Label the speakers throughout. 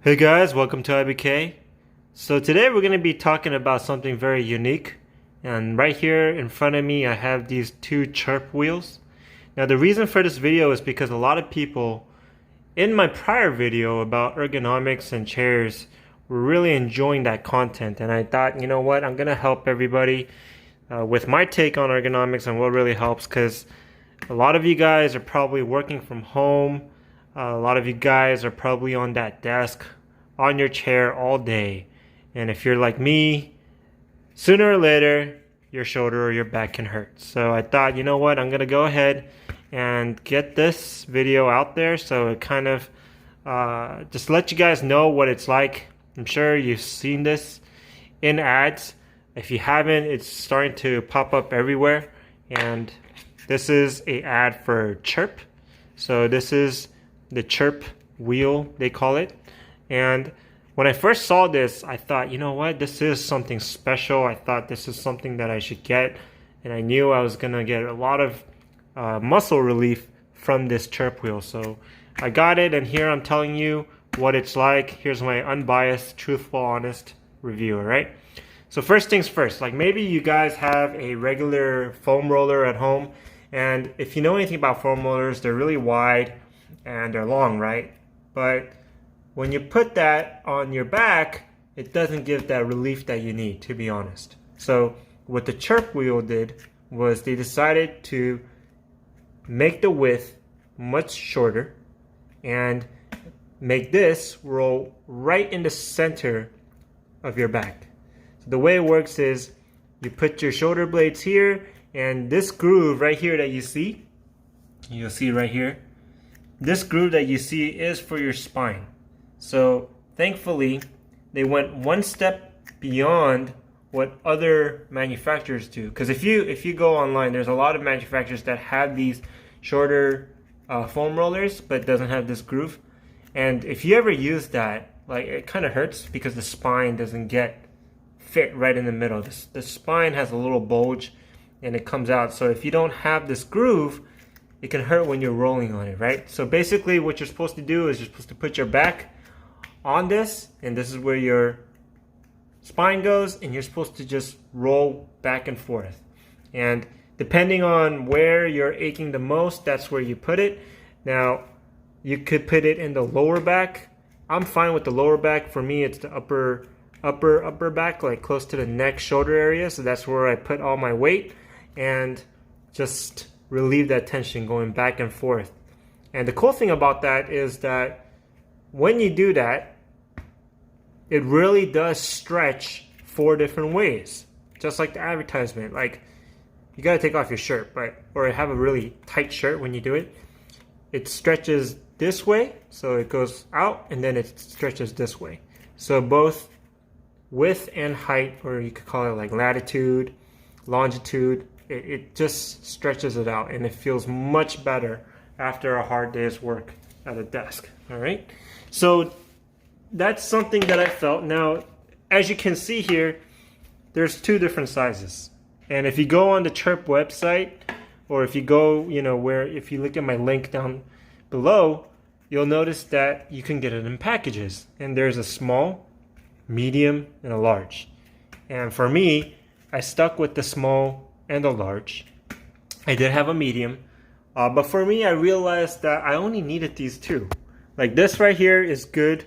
Speaker 1: Hey guys, welcome to IBK. So today we're going to be talking about something very unique. And right here in front of me I have these two Chirp wheels. Now the reason for this video is because a lot of people in my prior video about ergonomics and chairs were really enjoying that content. And I thought, you know what, I'm going to help everybody with my take on ergonomics and what really helps, because a lot of you guys are probably working from home. A lot of you guys are probably on that desk, on your chair all day. And if you're like me, sooner or later, your shoulder or your back can hurt. So I thought, you know what, I'm going to go ahead and get this video out there so it kind of just let you guys know what it's like. I'm sure you've seen this in ads. If you haven't, it's starting to pop up everywhere. And this is an ad for Chirp. So this is the Chirp Wheel, they call it. And when I first saw this, I thought, you know what, this is something special. I thought this is something that I should get. And I knew I was going to get a lot of muscle relief from this Chirp Wheel. So I got it, and here I'm telling you what it's like. Here's my unbiased, truthful, honest review, all right? So first things first, like maybe you guys have a regular foam roller at home. And if you know anything about foam rollers, they're really wide and they're long, right? But when you put that on your back, it doesn't give that relief that you need, to be honest. So what the Chirp Wheel did was they decided to make the width much shorter and make this roll right in the center of your back. So the way it works is you put your shoulder blades here, and this groove right here that you'll see right here, this groove that you see is for your spine. So thankfully, they went one step beyond what other manufacturers do. Because if you go online, there's a lot of manufacturers that have these shorter foam rollers, but doesn't have this groove. And if you ever use that, like, it kind of hurts because the spine doesn't get fit right in the middle. The spine has a little bulge and it comes out. So if you don't have this groove, it can hurt when you're rolling on it, right? So basically what you're supposed to do is you're supposed to put your back on this, and this is where your spine goes, and you're supposed to just roll back and forth. And depending on where you're aching the most, that's where you put it. Now, you could put it in the lower back. I'm fine with the lower back. For me, it's the upper back, like close to the neck, shoulder area. So that's where I put all my weight and just relieve that tension going back and forth. And the cool thing about that is that when you do that, it really does stretch 4 different ways, just like the advertisement. Like, you got to take off your shirt, or have a really tight shirt when you do it. It stretches this way, so it goes out, and then it stretches this way. So both width and height, or you could call it like latitude, longitude, it just stretches it out, and it feels much better after a hard day's work at a desk. All right, so that's something that I felt. Now, as you can see here, there's 2 different sizes, and if you go on the Chirp website, or if you go, if you look at my link down below, you'll notice that you can get it in packages, and there's a small, medium, and a large. And for me, I stuck with the small and a large. I did have a medium, but for me, I realized that I only needed these 2. Like, this right here is good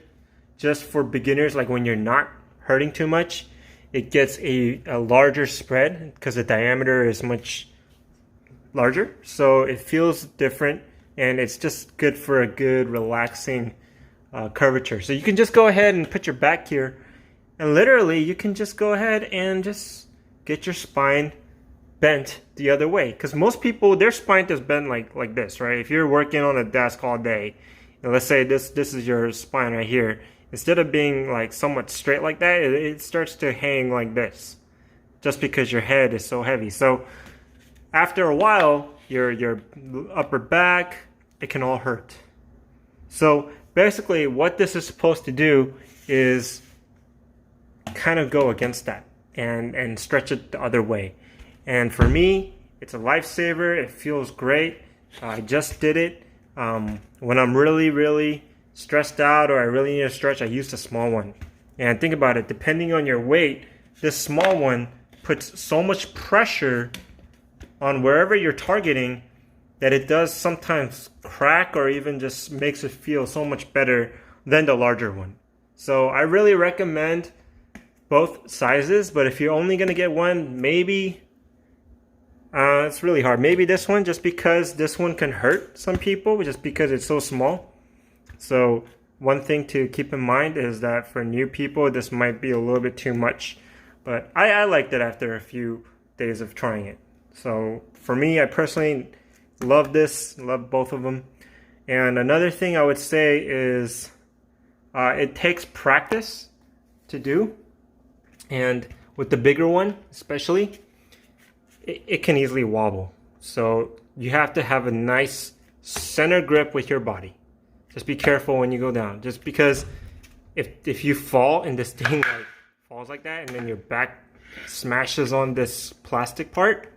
Speaker 1: just for beginners, like when you're not hurting too much. It gets a larger spread because the diameter is much larger, so it feels different, and it's just good for a good relaxing curvature. So you can just go ahead and put your back here, and literally you can just go ahead and just get your spine bent the other way, because most people, their spine is bent like this, right? If you're working on a desk all day, and let's say this is your spine right here, instead of being like somewhat straight like that, it starts to hang like this, just because your head is so heavy. So after a while, your upper back, it can all hurt. So basically what this is supposed to do is kind of go against that and stretch it the other way. And for me, it's a lifesaver. It feels great. I just did it when I'm really stressed out or I really need to stretch, I use the small one. And think about it, depending on your weight, this small one puts so much pressure on wherever you're targeting that it does sometimes crack or even just makes it feel so much better than the larger one. So I really recommend both sizes, but if you're only gonna get one, maybe it's really hard. Maybe this one, just because this one can hurt some people just because it's so small. So one thing to keep in mind is that for new people, this might be a little bit too much, but I liked it after a few days of trying it. So for me, I personally love this, love both of them. And another thing I would say is it takes practice to do. And with the bigger one, especially, it can easily wobble. So you have to have a nice center grip with your body. Just be careful when you go down. Just because if you fall and this thing like falls like that and then your back smashes on this plastic part,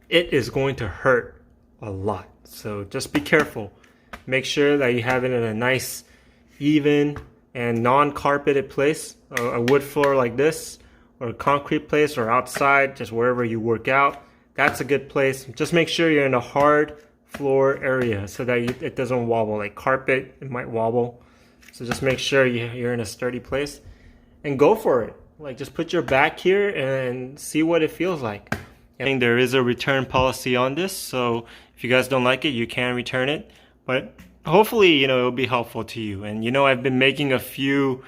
Speaker 1: it is going to hurt a lot. So just be careful. Make sure that you have it in a nice, even, and non-carpeted place. A wood floor like this, or a concrete place, or outside, just wherever you work out. That's a good place. Just make sure you're in a hard floor area so that it doesn't wobble. Like carpet, it might wobble. So just make sure you're in a sturdy place and go for it. Like just put your back here and see what it feels like. I think there is a return policy on this, so if you guys don't like it, you can return it. But hopefully, it'll be helpful to you. And I've been making a few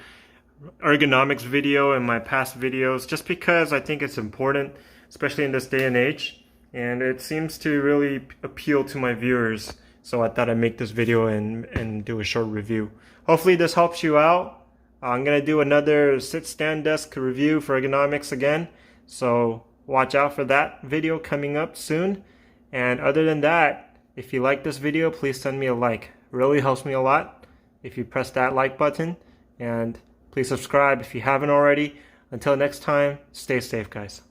Speaker 1: ergonomics video in my past videos just because I think it's important, especially in this day and age, and it seems to really appeal to my viewers. So I thought I'd make this video and do a short review. Hopefully this helps you out. I'm gonna do another sit-stand desk review for ergonomics again, so watch out for that video coming up soon. And other than that, if you like this video, please send me a like. It really helps me a lot if you press that like button, and please subscribe if you haven't already. Until next time, stay safe, guys.